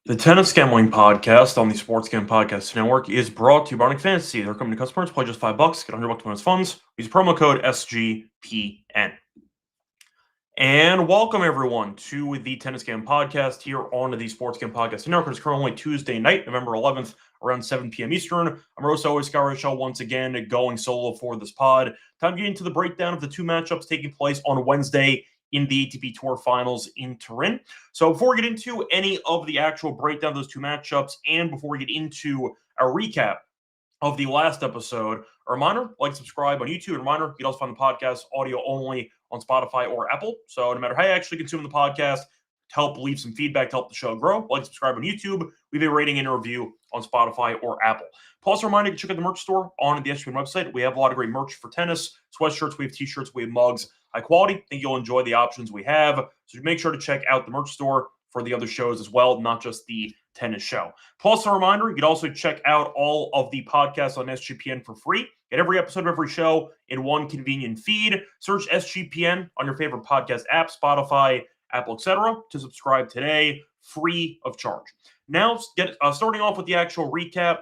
The Tennis Gambling Podcast on the Sports Gambling Podcast Network is brought to you by Nick Fantasy. They're coming to customers. Play just $5. Get $100 bonus funds. Use promo code SGPN. And welcome, everyone, to the Tennis Gambling Podcast here on the Sports Gambling Podcast Network. It's currently Tuesday night, November 11th, around 7 p.m. Eastern. I'm Rosa, always Scott Reichel, once again going solo for this pod. Time to get into the breakdown of the two matchups taking place on Wednesday in the ATP Tour Finals in Turin. So before we get into any of the actual breakdown of those two matchups, and before we get into a recap of the last episode, a reminder, like, subscribe on YouTube. A reminder, you can also find the podcast audio only on Spotify or Apple. So no matter how you actually consume the podcast, to help leave some feedback to help the show grow, like, subscribe on YouTube, leave a rating and a review on Spotify or Apple. Plus, a reminder, you can check out the merch store on the SGPN website. We have a lot of great merch for tennis, sweatshirts, we have t-shirts, we have mugs, high quality. I think you'll enjoy the options we have. So make sure to check out the merch store for the other shows as well, not just the tennis show. Plus, a reminder, you can also check out all of the podcasts on SGPN for free. Get every episode of every show in one convenient feed. Search SGPN on your favorite podcast app, Spotify, Apple, etc. to subscribe today, free of charge. Now, starting off with the actual recap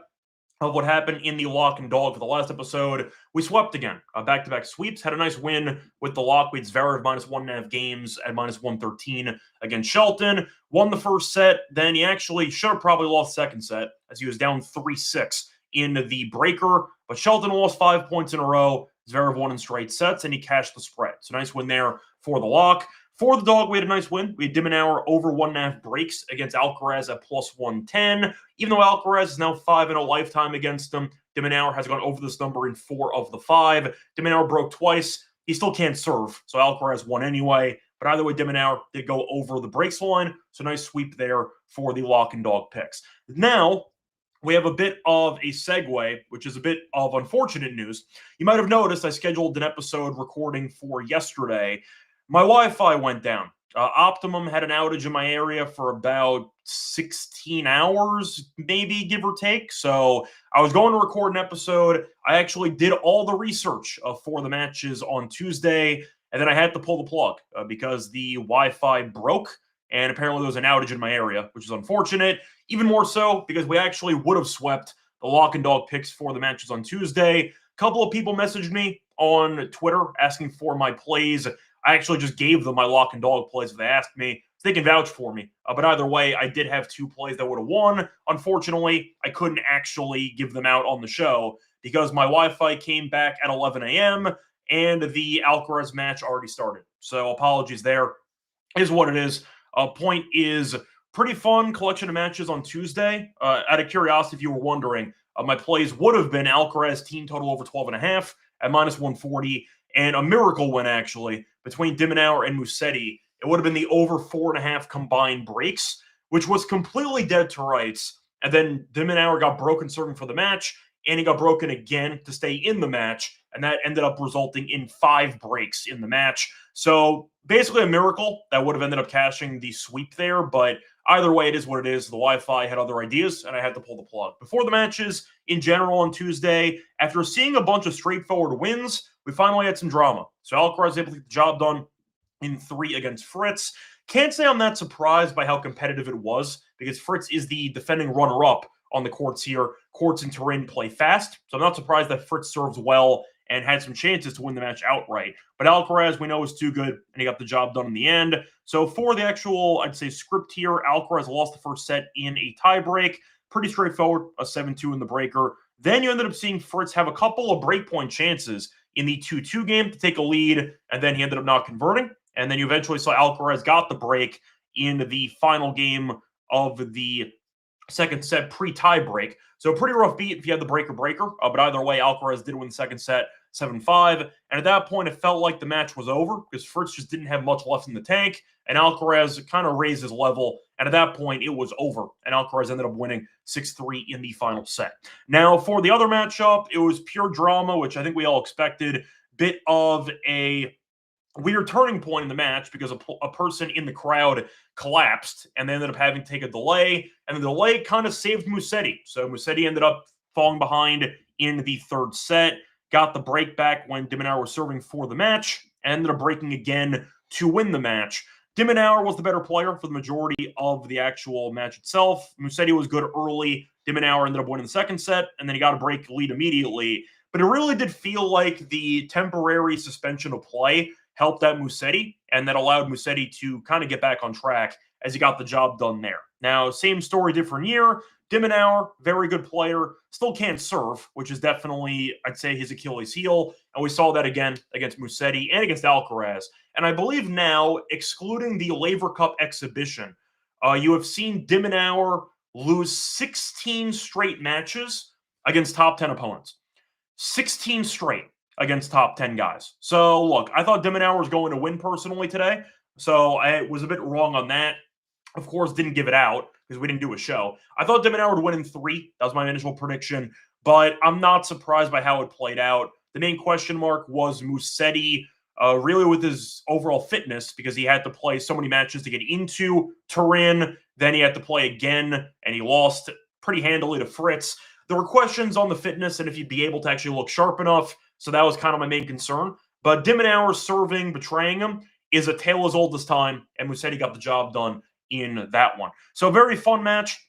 of what happened in the lock and dog for the last episode. We swept again, back-to-back sweeps. Had a nice win with the lock. We had Zverev minus 1.5 games at minus 113 against Shelton. Won the first set. Then he actually should have probably lost the second set as he was down 3-6 in the breaker. But Shelton lost 5 points in a row. Zverev won in straight sets, and he cashed the spread. So nice win there for the lock. For the dog, we had a nice win. We had Dimonauer over 1.5 breaks against Alcaraz at plus 110. Even though Alcaraz is now 5-0 lifetime against him, Dimonauer has gone over this number in 4 of the 5. Dimonauer broke twice. He still can't serve, so Alcaraz won anyway. But either way, Dimonauer did go over the breaks line. So nice sweep there for the lock and dog picks. Now, we have a bit of a segue, which is a bit of unfortunate news. You might have noticed I scheduled an episode recording for yesterday. My Wi-Fi went down. Optimum had an outage in my area for about 16 hours, maybe, give or take. So I was going to record an episode. I actually did all the research for the matches on Tuesday, and then I had to pull the plug because the Wi-Fi broke, and apparently there was an outage in my area, which is unfortunate. Even more so because we actually would have swept the lock and dog picks for the matches on Tuesday. A couple of people messaged me on Twitter asking for my plays. I actually just gave them my lock and dog plays if they asked me. So they can vouch for me. But either way, I did have 2 plays that would have won. Unfortunately, I couldn't actually give them out on the show because my Wi-Fi came back at 11 a.m. and the Alcaraz match already started. So apologies there. It is what it is. Point is, pretty fun collection of matches on Tuesday. Out of curiosity, if you were wondering, my plays would have been Alcaraz team total over 12.5 at minus 140. And a miracle win, actually, between Dimonauer and Musetti. It would have been the over 4.5 combined breaks, which was completely dead to rights. And then Dimonauer got broken serving for the match, and he got broken again to stay in the match. And that ended up resulting in 5 breaks in the match. So basically a miracle that would have ended up cashing the sweep there. But either way, it is what it is. The Wi-Fi had other ideas, and I had to pull the plug. Before the matches, in general, on Tuesday, after seeing a bunch of straightforward wins, we finally had some drama. So Alcaraz was able to get the job done in 3 against Fritz. Can't say I'm that surprised by how competitive it was because Fritz is the defending runner-up on the courts here. Courts in Turin play fast, so I'm not surprised that Fritz serves well and had some chances to win the match outright. But Alcaraz, we know, is too good, and he got the job done in the end. So for the actual, I'd say, script here, Alcaraz lost the first set in a tiebreak. Pretty straightforward, a 7-2 in the breaker. Then you ended up seeing Fritz have a couple of breakpoint chances in the 2-2 game to take a lead, and then he ended up not converting. And then you eventually saw Alcaraz got the break in the final game of the second set pre-tie break. So pretty rough beat if you had the breaker. But either way, Alcaraz did win the second set 7-5. And at that point, it felt like the match was over because Fritz just didn't have much left in the tank. And Alcaraz kind of raised his level And at that point, it was over, and Alcaraz ended up winning 6-3 in the final set. Now, for the other matchup, it was pure drama, which I think we all expected. Bit of a weird turning point in the match because a person in the crowd collapsed, and they ended up having to take a delay, and the delay kind of saved Musetti. So Musetti ended up falling behind in the third set, got the break back when de Minaur was serving for the match, and ended up breaking again to win the match. De Minaur was the better player for the majority of the actual match itself. Musetti was good early. De Minaur ended up winning the second set, and then he got a break lead immediately. But it really did feel like the temporary suspension of play helped out Musetti, and that allowed Musetti to kind of get back on track as he got the job done there. Now, same story, different year. De Minaur, very good player, still can't serve, which is definitely, I'd say, his Achilles heel. And we saw that again against Musetti and against Alcaraz. And I believe now, excluding the Laver Cup exhibition, you have seen de Minaur lose 16 straight matches against top 10 opponents. 16 straight against top 10 guys. So, look, I thought de Minaur was going to win personally today. So I was a bit wrong on that. Of course, didn't give it out because we didn't do a show. I thought de Minaur would win in 3. That was my initial prediction. But I'm not surprised by how it played out. The main question mark was Musetti, really with his overall fitness, because he had to play so many matches to get into Turin. Then he had to play again, and he lost pretty handily to Fritz. There were questions on the fitness and if he'd be able to actually look sharp enough. So that was kind of my main concern. But de Minaur serving, betraying him, is a tale as old as time, and Musetti got the job done in that one. So a very fun match.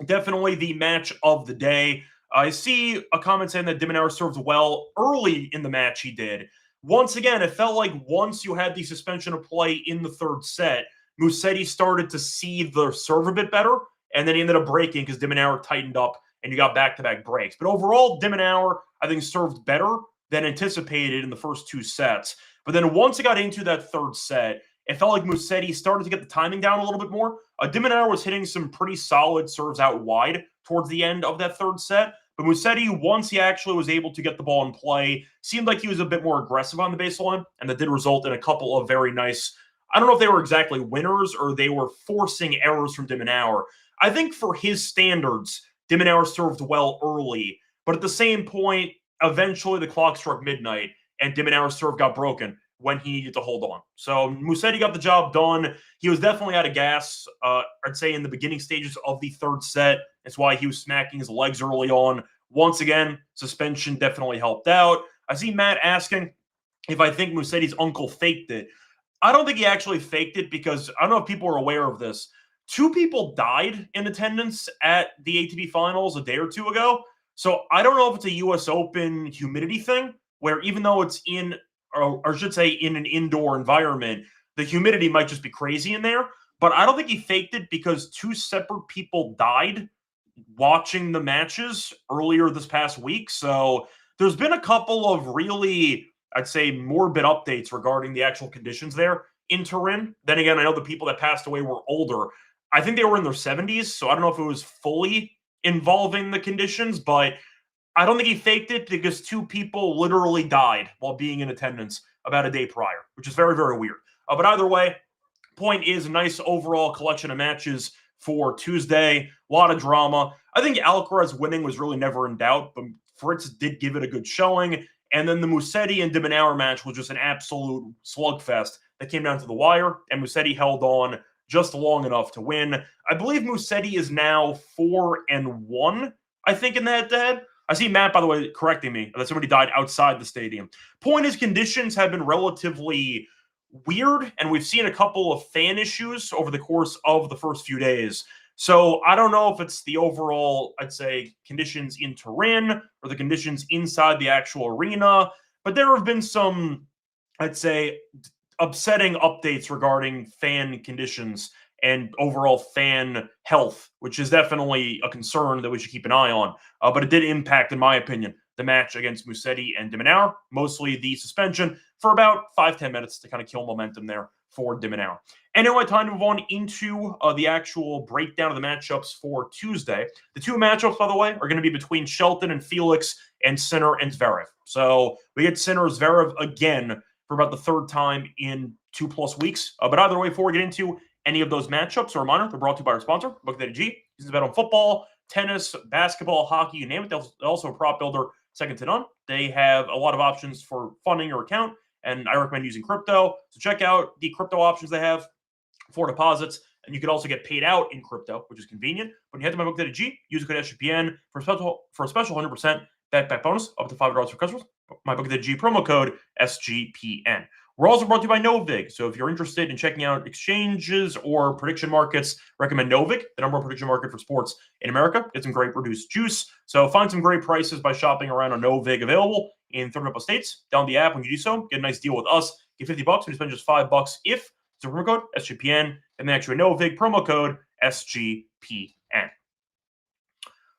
Definitely the match of the day. I see a comment saying that de Minaur served well early in the match. He did. Once again, it felt like once you had the suspension of play in the third set, Musetti started to see the serve a bit better, and then he ended up breaking because de Minaur tightened up, and you got back-to-back breaks. But overall, de Minaur, I think, served better than anticipated in the first 2 sets. But then once it got into that third set, it felt like Musetti started to get the timing down a little bit more. De Minaur was hitting some pretty solid serves out wide towards the end of that third set. But Musetti, once he actually was able to get the ball in play, seemed like he was a bit more aggressive on the baseline, and that did result in a couple of very nice, I don't know if they were exactly winners or they were forcing errors from de Minaur. I think for his standards, de Minaur served well early, but at the same point, eventually the clock struck midnight, and de Minaur's serve got broken when he needed to hold on. So Musetti got the job done. He was definitely out of gas, I'd say, in the beginning stages of the third set. That's why he was smacking his legs early on. Once again, suspension definitely helped out. I see Matt asking if I think Musetti's uncle faked it. I don't think he actually faked it because I don't know if people are aware of this. 2 people died in attendance at the ATP Finals a day or 2 ago. So I don't know if it's a U.S. Open humidity thing where even though it's in, or I should say in an indoor environment, the humidity might just be crazy in there. But I don't think he faked it because 2 separate people died watching the matches earlier this past week. So there's been a couple of really, I'd say, morbid updates regarding the actual conditions there in Turin. Then again, I know the people that passed away were older. I think they were in their 70s, so I don't know if it was fully involving the conditions, but I don't think he faked it because 2 people literally died while being in attendance about a day prior, which is very, very weird. But either way, point is a nice overall collection of matches for Tuesday. A lot of drama. I think Alcaraz winning was really never in doubt, but Fritz did give it a good showing. And then the Musetti and de Minaur match was just an absolute slugfest that came down to the wire, and Musetti held on just long enough to win. I believe Musetti is now 4-1, I think, in the head-to-head. I see Matt, by the way, correcting me that somebody died outside the stadium. Point is, conditions have been relatively weird, and we've seen a couple of fan issues over the course of the first few days. So I don't know if it's the overall, I'd say, conditions in Turin or the conditions inside the actual arena, but there have been some, I'd say, upsetting updates regarding fan conditions and overall fan health, which is definitely a concern that we should keep an eye on. But it did impact, in my opinion, the match against Musetti and de Minaur, mostly the suspension for about 5-10 minutes to kind of kill momentum there for de Minaur. Anyway, time to move on into the actual breakdown of the matchups for Tuesday. The 2 matchups, by the way, are going to be between Shelton and Felix and Sinner and Zverev. So we get Sinner Zverev again for about the 3rd time in 2+ weeks. But either way, before we get into any of those matchups. A reminder, they're brought to you by our sponsor, Book.ag. You can bet on football, tennis, basketball, hockey, you name it. They're also a prop builder second to none. They have a lot of options for funding your account, and I recommend using crypto. So check out the crypto options they have for deposits, and you can also get paid out in crypto, which is convenient. When you head to my Book.ag, use the code SGPN for a special 100% back bonus up to $5 for customers. My Book.ag promo code SGPN. We're also brought to you by Novig. So if you're interested in checking out exchanges or prediction markets, recommend Novig, the number one prediction market for sports in America. Get some great reduced juice. So find some great prices by shopping around on Novig, available in 30 states. Download the app when you do so. Get a nice deal with us. Get $50 when you spend just $5 if it's a promo code SGPN, and then actually Novig promo code SGPN.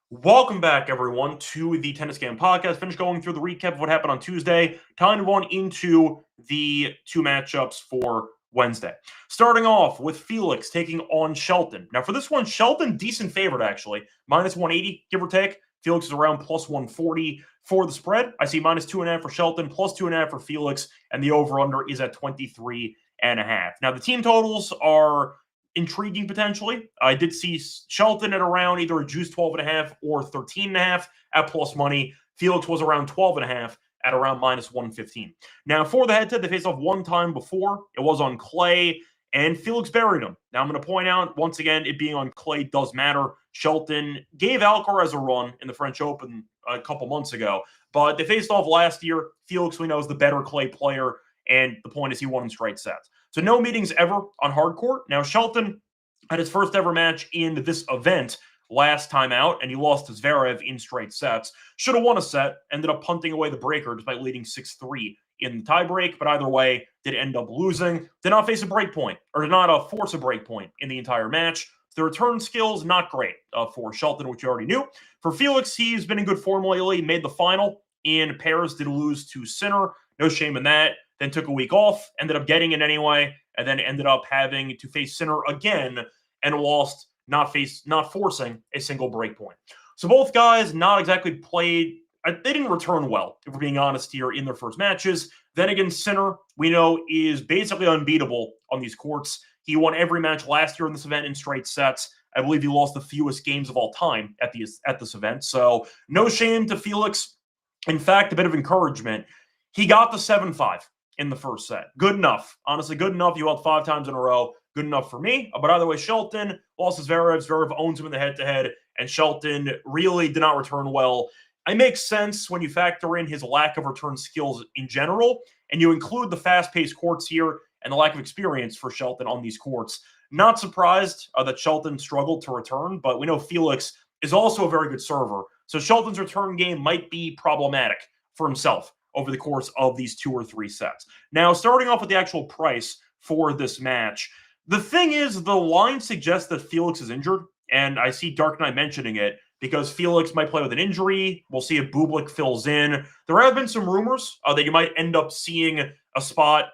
Welcome back, everyone, to the Tennis Game Podcast. Finished going through the recap of what happened on Tuesday. Time to go on into the two matchups for Wednesday. Starting off with Felix taking on Shelton. Now, for this one, Shelton, decent favorite, actually. Minus 180, give or take. Felix is around plus 140 for the spread. I see minus 2.5 for Shelton, plus 2.5 for Felix, and the over-under is at 23.5. Now, the team totals are intriguing potentially. I did see Shelton at around either a juice 12.5 or 13.5 at plus money. Felix was around 12.5 at around minus 115. Now, for the head-to-head, they faced off one time before. It was on clay, and Felix buried him. Now, I'm going to point out, once again, it being on clay does matter. Shelton gave Alcaraz a run in the French Open a couple months ago, but they faced off last year. Felix, we know, is the better clay player, and the point is he won in straight sets. So no meetings ever on hard court. Now, Shelton had his first ever match in this event last time out, and he lost to Zverev in straight sets. Should have won a set, ended up punting away the breaker despite leading 6-3 in the tiebreak, but either way, did end up losing. Did not face a break point, or did not force a break point in the entire match. The return skills, not great for Shelton, which you already knew. For Felix, he's been in good form lately, made the final in Paris, did lose to Sinner. No shame in that. Then took a week off, ended up getting it anyway, and then ended up having to face Sinner again and lost, not forcing a single break point. So both guys not exactly played, they didn't return well, if we're being honest here, in their first matches. Then again, Sinner, we know, is basically unbeatable on these courts. He won every match last year in this event in straight sets. I believe he lost the fewest games of all time at this event. So no shame to Felix. In fact, a bit of encouragement. He got the 7-5 in the first set. Good enough. Honestly, good enough. You held 5 times in a row. Good enough for me. But either way, Shelton lost to Zverev. Zverev owns him in the head-to-head, and Shelton really did not return well. It makes sense when you factor in his lack of return skills in general, and you include the fast-paced courts here and the lack of experience for Shelton on these courts. Not surprised that Shelton struggled to return, but we know Felix is also a very good server. So Shelton's return game might be problematic for himself over the course of these 2 or 3 sets. Now, starting off with the actual price for this match, the thing is, the line suggests that Felix is injured, and I see Dark Knight mentioning it because Felix might play with an injury. We'll see if Bublik fills in. There have been some rumors that you might end up seeing a spot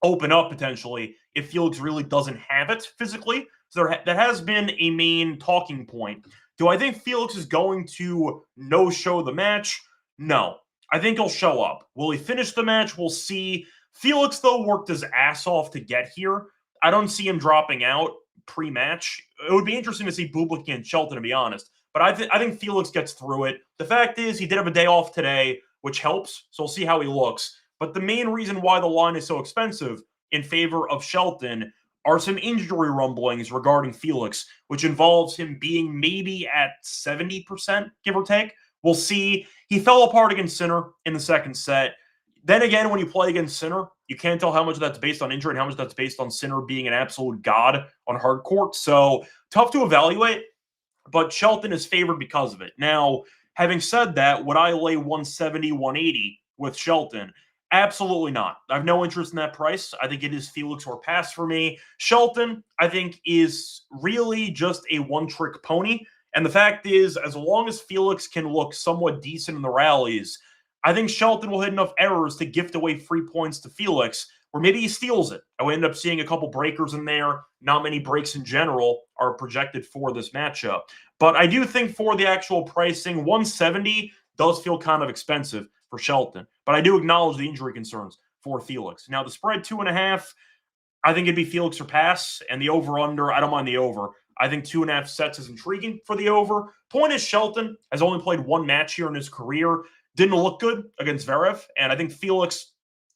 open up potentially if Felix really doesn't have it physically. So that has been a main talking point. Do I think Felix is going to no-show the match? No. I think he'll show up. Will he finish the match? We'll see. Felix, though, worked his ass off to get here. I don't see him dropping out pre-match. It would be interesting to see Bublik and Shelton, to be honest. But I think Felix gets through it. The fact is, he did have a day off today, which helps. So we'll see how he looks. But the main reason why the line is so expensive in favor of Shelton are some injury rumblings regarding Felix, which involves him being maybe at 70%, give or take. We'll see. He fell apart against Sinner in the second set. Then again, when you play against Sinner, you can't tell how much of that's based on injury and how much that's based on Sinner being an absolute god on hard court. So tough to evaluate, but Shelton is favored because of it. Now, having said that, would I lay 170, 180 with Shelton? Absolutely not. I have no interest in that price. I think it is Felix or pass for me. Shelton, I think, is really just a one-trick pony. And the fact is, as long as Felix can look somewhat decent in the rallies, I think Shelton will hit enough errors to gift away free points to Felix, or maybe he steals it. I will end up seeing a couple breakers in there. Not many breaks in general are projected for this matchup. But I do think for the actual pricing, 170 does feel kind of expensive for Shelton. But I do acknowledge the injury concerns for Felix. Now, the spread 2.5, I think it'd be Felix or pass, and the over-under, I don't mind the over. I think 2.5 sets is intriguing for the over. Point is, Shelton has only played one match here in his career. Didn't look good against Zverev, and I think Felix,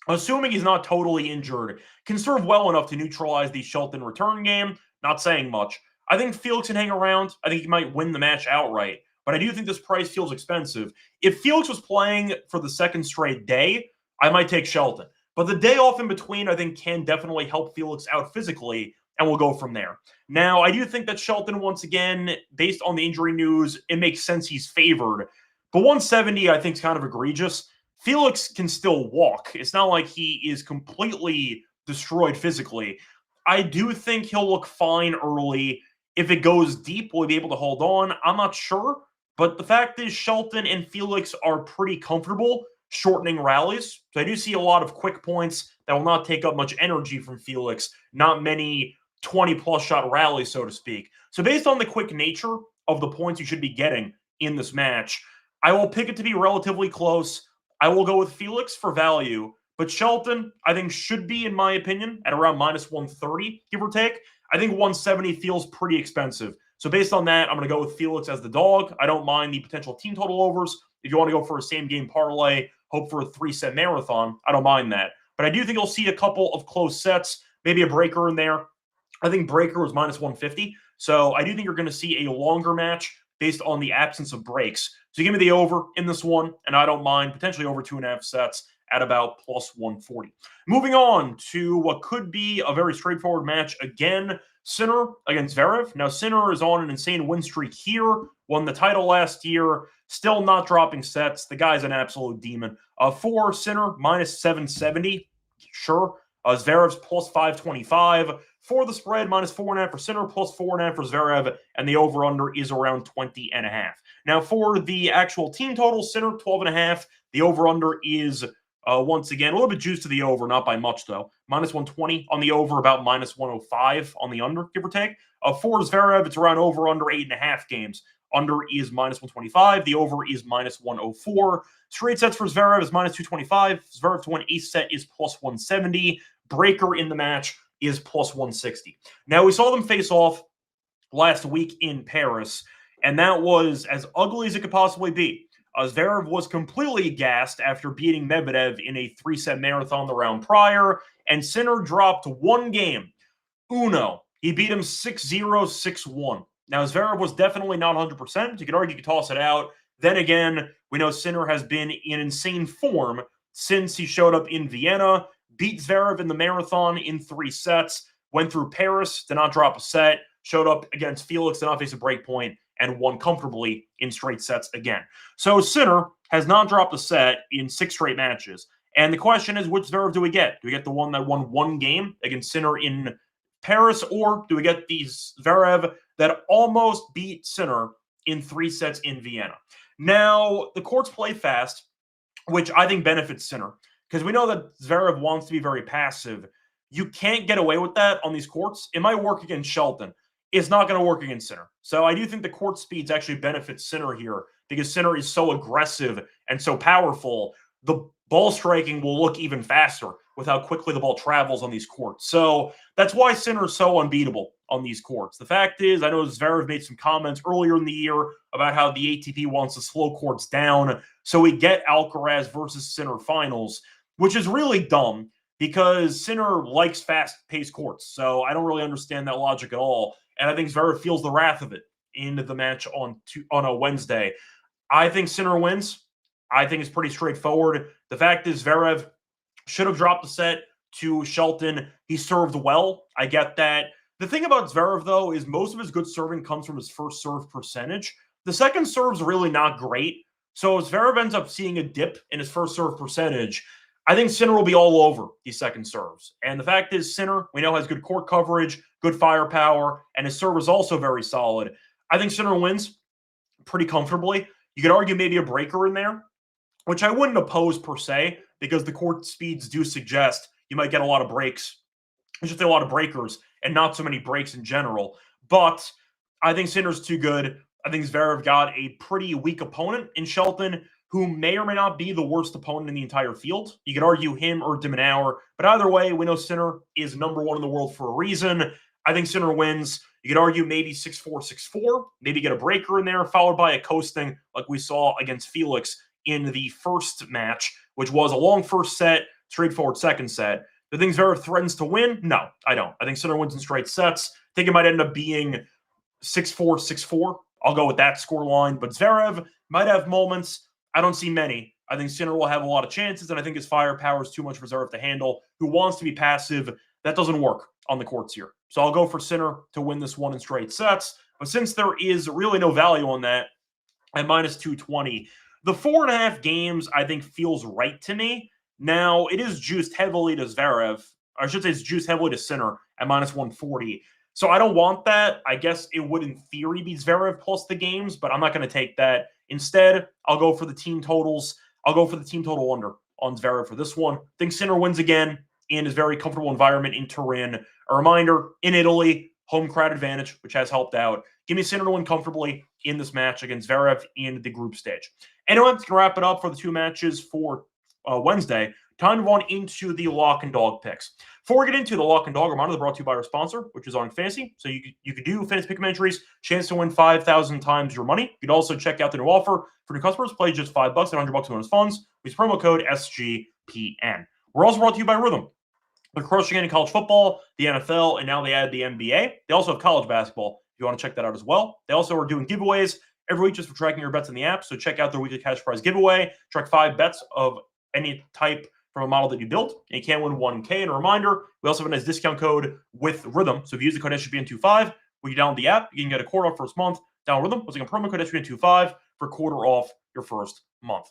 assuming he's not totally injured, can serve well enough to neutralize the Shelton return game. Not saying much. I think Felix can hang around. I think he might win the match outright, but I do think this price feels expensive. If Felix was playing for the second straight day, I might take Shelton. But the day off in between, I think, can definitely help Felix out physically, and we'll go from there. Now, I do think that Shelton, once again, based on the injury news, it makes sense he's favored. But 170, I think, is kind of egregious. Felix can still walk. It's not like he is completely destroyed physically. I do think he'll look fine early. If it goes deep, will he be able to hold on? I'm not sure. But the fact is, Shelton and Felix are pretty comfortable shortening rallies. So I do see a lot of quick points that will not take up much energy from Felix. Not many 20-plus shot rallies, so to speak. So based on the quick nature of the points you should be getting in this match, I will pick it to be relatively close. I will go with Felix for value. But Shelton, I think, should be, in my opinion, at around minus 130, give or take. I think 170 feels pretty expensive. So based on that, I'm going to go with Felix as the dog. I don't mind the potential team total overs. If you want to go for a same-game parlay, hope for a 3-set marathon, I don't mind that. But I do think you'll see a couple of close sets, maybe a breaker in there. I think breaker was minus 150. So I do think you're going to see a longer match based on the absence of breaks. So give me the over in this one, and I don't mind potentially over 2.5 sets at about plus 140. Moving on to what could be a very straightforward match again, Sinner against Zverev. Now, Sinner is on an insane win streak here, won the title last year, still not dropping sets. The guy's an absolute demon. For Sinner, minus 770, sure. Zverev's plus 525. For the spread, minus 4.5 for Sinner, plus 4.5 for Zverev, and the over-under is around 20.5. Now, for the actual team total, Sinner, 12.5. The over-under is once again, a little bit juiced to the over, not by much, though. Minus 120 on the over, about minus 105 on the under, give or take. For Zverev, it's around over under 8.5 games. Under is minus 125. The over is minus 104. Straight sets for Zverev is minus 225. Zverev to win ace set is plus 170. Breaker in the match is plus 160. Now, we saw them face off last week in Paris, and that was as ugly as it could possibly be. Zverev was completely gassed after beating Medvedev in a 3-set marathon the round prior, and Sinner dropped one game. Uno. He beat him 6-0, 6-1. Now, Zverev was definitely not 100%. You could argue you could toss it out. Then again, we know Sinner has been in insane form since he showed up in Vienna, beat Zverev in the marathon in 3 sets, went through Paris, did not drop a set, showed up against Felix, did not face a break point, and won comfortably in straight sets again. So Sinner has not dropped a set in 6 straight matches. And the question is, which Zverev do we get? Do we get the one that won one game against Sinner in Paris, or do we get the Zverev that almost beat Sinner in 3 sets in Vienna? Now, the courts play fast, which I think benefits Sinner, because we know that Zverev wants to be very passive. You can't get away with that on these courts. It might work against Shelton. It's not going to work against Sinner. So I do think the court speeds actually benefit Sinner here because Sinner is so aggressive and so powerful. The ball striking will look even faster with how quickly the ball travels on these courts. So that's why Sinner is so unbeatable on these courts. The fact is, I know Zverev made some comments earlier in the year about how the ATP wants to slow courts down so we get Alcaraz versus Sinner finals, which is really dumb because Sinner likes fast-paced courts. So I don't really understand that logic at all. And I think Zverev feels the wrath of it in the match on a Wednesday. I think Sinner wins. I think it's pretty straightforward. The fact is Zverev should have dropped the set to Shelton. He served well. I get that. The thing about Zverev, though, is most of his good serving comes from his first serve percentage. The second serve's really not great. So if Zverev ends up seeing a dip in his first serve percentage, I think Sinner will be all over these second serves. And the fact is, Sinner, we know, has good court coverage, good firepower, and his serve is also very solid. I think Sinner wins pretty comfortably. You could argue maybe a breaker in there, which I wouldn't oppose per se, because the court speeds do suggest you might get a lot of breaks. There's just a lot of breakers and not so many breaks in general. But I think Sinner's too good. I think Zverev got a pretty weak opponent in Shelton. who may or may not be the worst opponent in the entire field. You could argue him or de Minaur, but either way, we know Sinner is number one in the world for a reason. I think Sinner wins. You could argue maybe 6-4, 6-4, maybe get a breaker in there, followed by a coasting like we saw against Felix in the first match, which was a long first set, straightforward second set. Do I think Zverev threatens to win? No, I don't. I think Sinner wins in straight sets. I think it might end up being 6-4, 6-4. I'll go with that scoreline. But Zverev might have moments. I don't see many. I think Sinner will have a lot of chances, and I think his firepower is too much for Zverev to handle. Who wants to be passive? That doesn't work on the courts here. So I'll go for Sinner to win this one in straight sets. But since there is really no value on that at minus 220, the 4.5 games I think feels right to me. Now, it is juiced heavily to Zverev. I should say it's juiced heavily to Sinner at minus 140. So I don't want that. I guess it would, in theory, be Zverev plus the games, but I'm not going to take that. Instead, I'll go for the team totals. I'll go for the team total under on Zverev for this one. I think Sinner wins again in his very comfortable environment in Turin. A reminder, in Italy, home crowd advantage, which has helped out. Give me Sinner to win comfortably in this match against Zverev in the group stage. Anyway, it's going to wrap it up for the two matches for Wednesday. Time to move on into the lock and dog picks. Before we get into the lock and dog, reminder, they're brought to you by our sponsor, which is on Fantasy. So you could do Fantasy Pick'em entries, chance to win 5,000 times your money. You could also check out the new offer for new customers. Play just $5 and $100 bonus funds. Use promo code SGPN. We're also brought to you by Rhythm. They're crushing it in college football, the NFL, and now they added the NBA. They also have college basketball if you want to check that out as well. They also are doing giveaways every week just for tracking your bets in the app. So check out their weekly cash prize giveaway. Track 5 bets of any type from a model that you built, and you can win 1K. And a reminder, we also have a nice discount code with Rhythm. So if you use the code SGPN25, when you download the app, you can get a quarter off first month. Download Rhythm using a promo code SGPN25 for a quarter off your first month.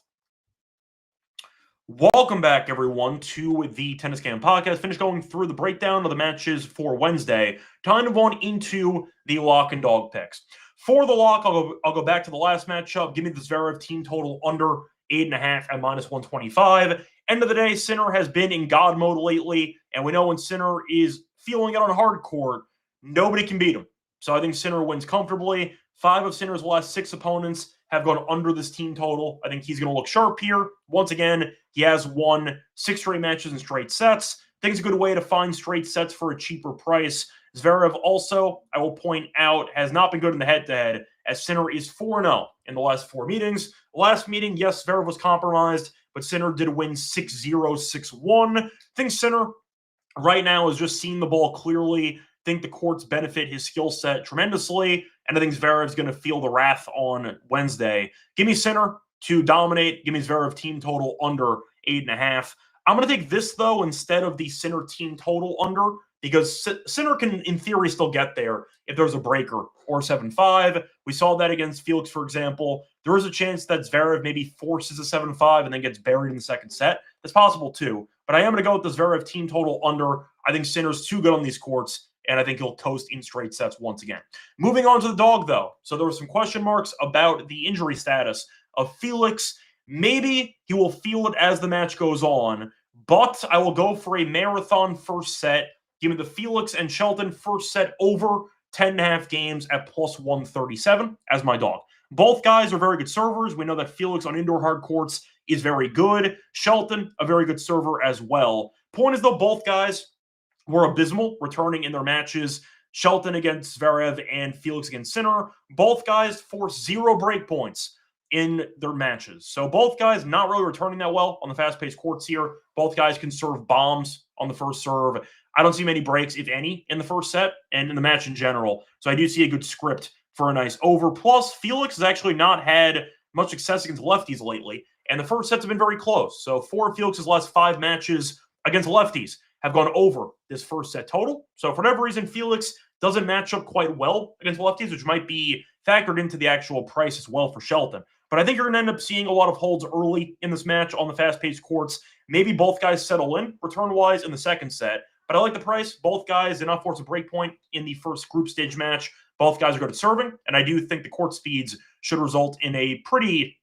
Welcome back, everyone, to the Tennis Can podcast. Finished going through the breakdown of the matches for Wednesday. Time to move on into the lock and dog picks. For the lock, I'll go back to the last matchup. Give me the Zverev team total under 8.5 at minus 125. End of the day, Sinner has been in God mode lately, and we know when Sinner is feeling it on hard court, nobody can beat him. So I think Sinner wins comfortably. 5 of Sinner's last 6 opponents have gone under this team total. I think he's going to look sharp here. Once again, he has won 6 straight matches in straight sets. I think it's a good way to find straight sets for a cheaper price. Zverev also, I will point out, has not been good in the head-to-head, as Sinner is 4-0 in the last 4 meetings. Last meeting, yes, Zverev was compromised, but Sinner did win 6-0, 6-1. I think Sinner right now is just seeing the ball clearly. I think the courts benefit his skill set tremendously, and I think Zverev's going to feel the wrath on Wednesday. Give me Sinner to dominate. Give me Zverev team total under 8.5. I'm going to take this, though, instead of the Sinner team total under, because Sinner can, in theory, still get there if there's a breaker or 7-5. We saw that against Felix, for example. There is a chance that Zverev maybe forces a 7-5 and then gets buried in the second set. That's possible, too. But I am going to go with the Zverev team total under. I think Sinner's too good on these courts, and I think he'll toast in straight sets once again. Moving on to the dog, though. So there were some question marks about the injury status of Felix. Maybe he will feel it as the match goes on, but I will go for a marathon first set. Give me the Felix and Shelton first set over 10.5 games at plus 137 as my dog. Both guys are very good servers. We know that Felix on indoor hard courts is very good. Shelton, a very good server as well. Point is, though, both guys were abysmal returning in their matches. Shelton against Zverev and Felix against Sinner. Both guys forced 0 break points in their matches. So both guys not really returning that well on the fast-paced courts here. Both guys can serve bombs on the first serve. I don't see many breaks, if any, in the first set and in the match in general. So I do see a good script for a nice over. Plus, Felix has actually not had much success against lefties lately, and the first sets have been very close. So 4 of Felix's last 5 matches against lefties have gone over this first set total. So for whatever reason, Felix doesn't match up quite well against lefties, which might be factored into the actual price as well for Shelton. But I think you're going to end up seeing a lot of holds early in this match on the fast-paced courts. Maybe both guys settle in return-wise in the second set. But I like the price. Both guys did not force a break point in the first group stage match. Both guys are good at serving, and I do think the court speeds should result in a pretty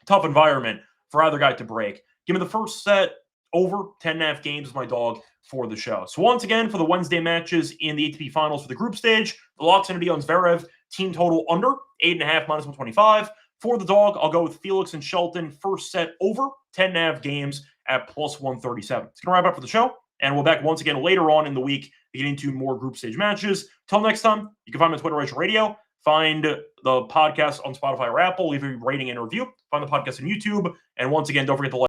tough environment for either guy to break. Give me the first set over 10.5 games is my dog for the show. So once again, for the Wednesday matches in the ATP Finals for the group stage, the lock's going to be on Zverev, team total under 8.5 minus 125. For the dog, I'll go with Felix and Shelton. First set over 10.5 games at plus 137. It's going to wrap up for the show. And we'll be back once again later on in the week to get into more group stage matches. Till next time, you can find me on Twitter, Reichel Radio. Find the podcast on Spotify or Apple. Leave a rating and a review. Find the podcast on YouTube. And once again, don't forget to like.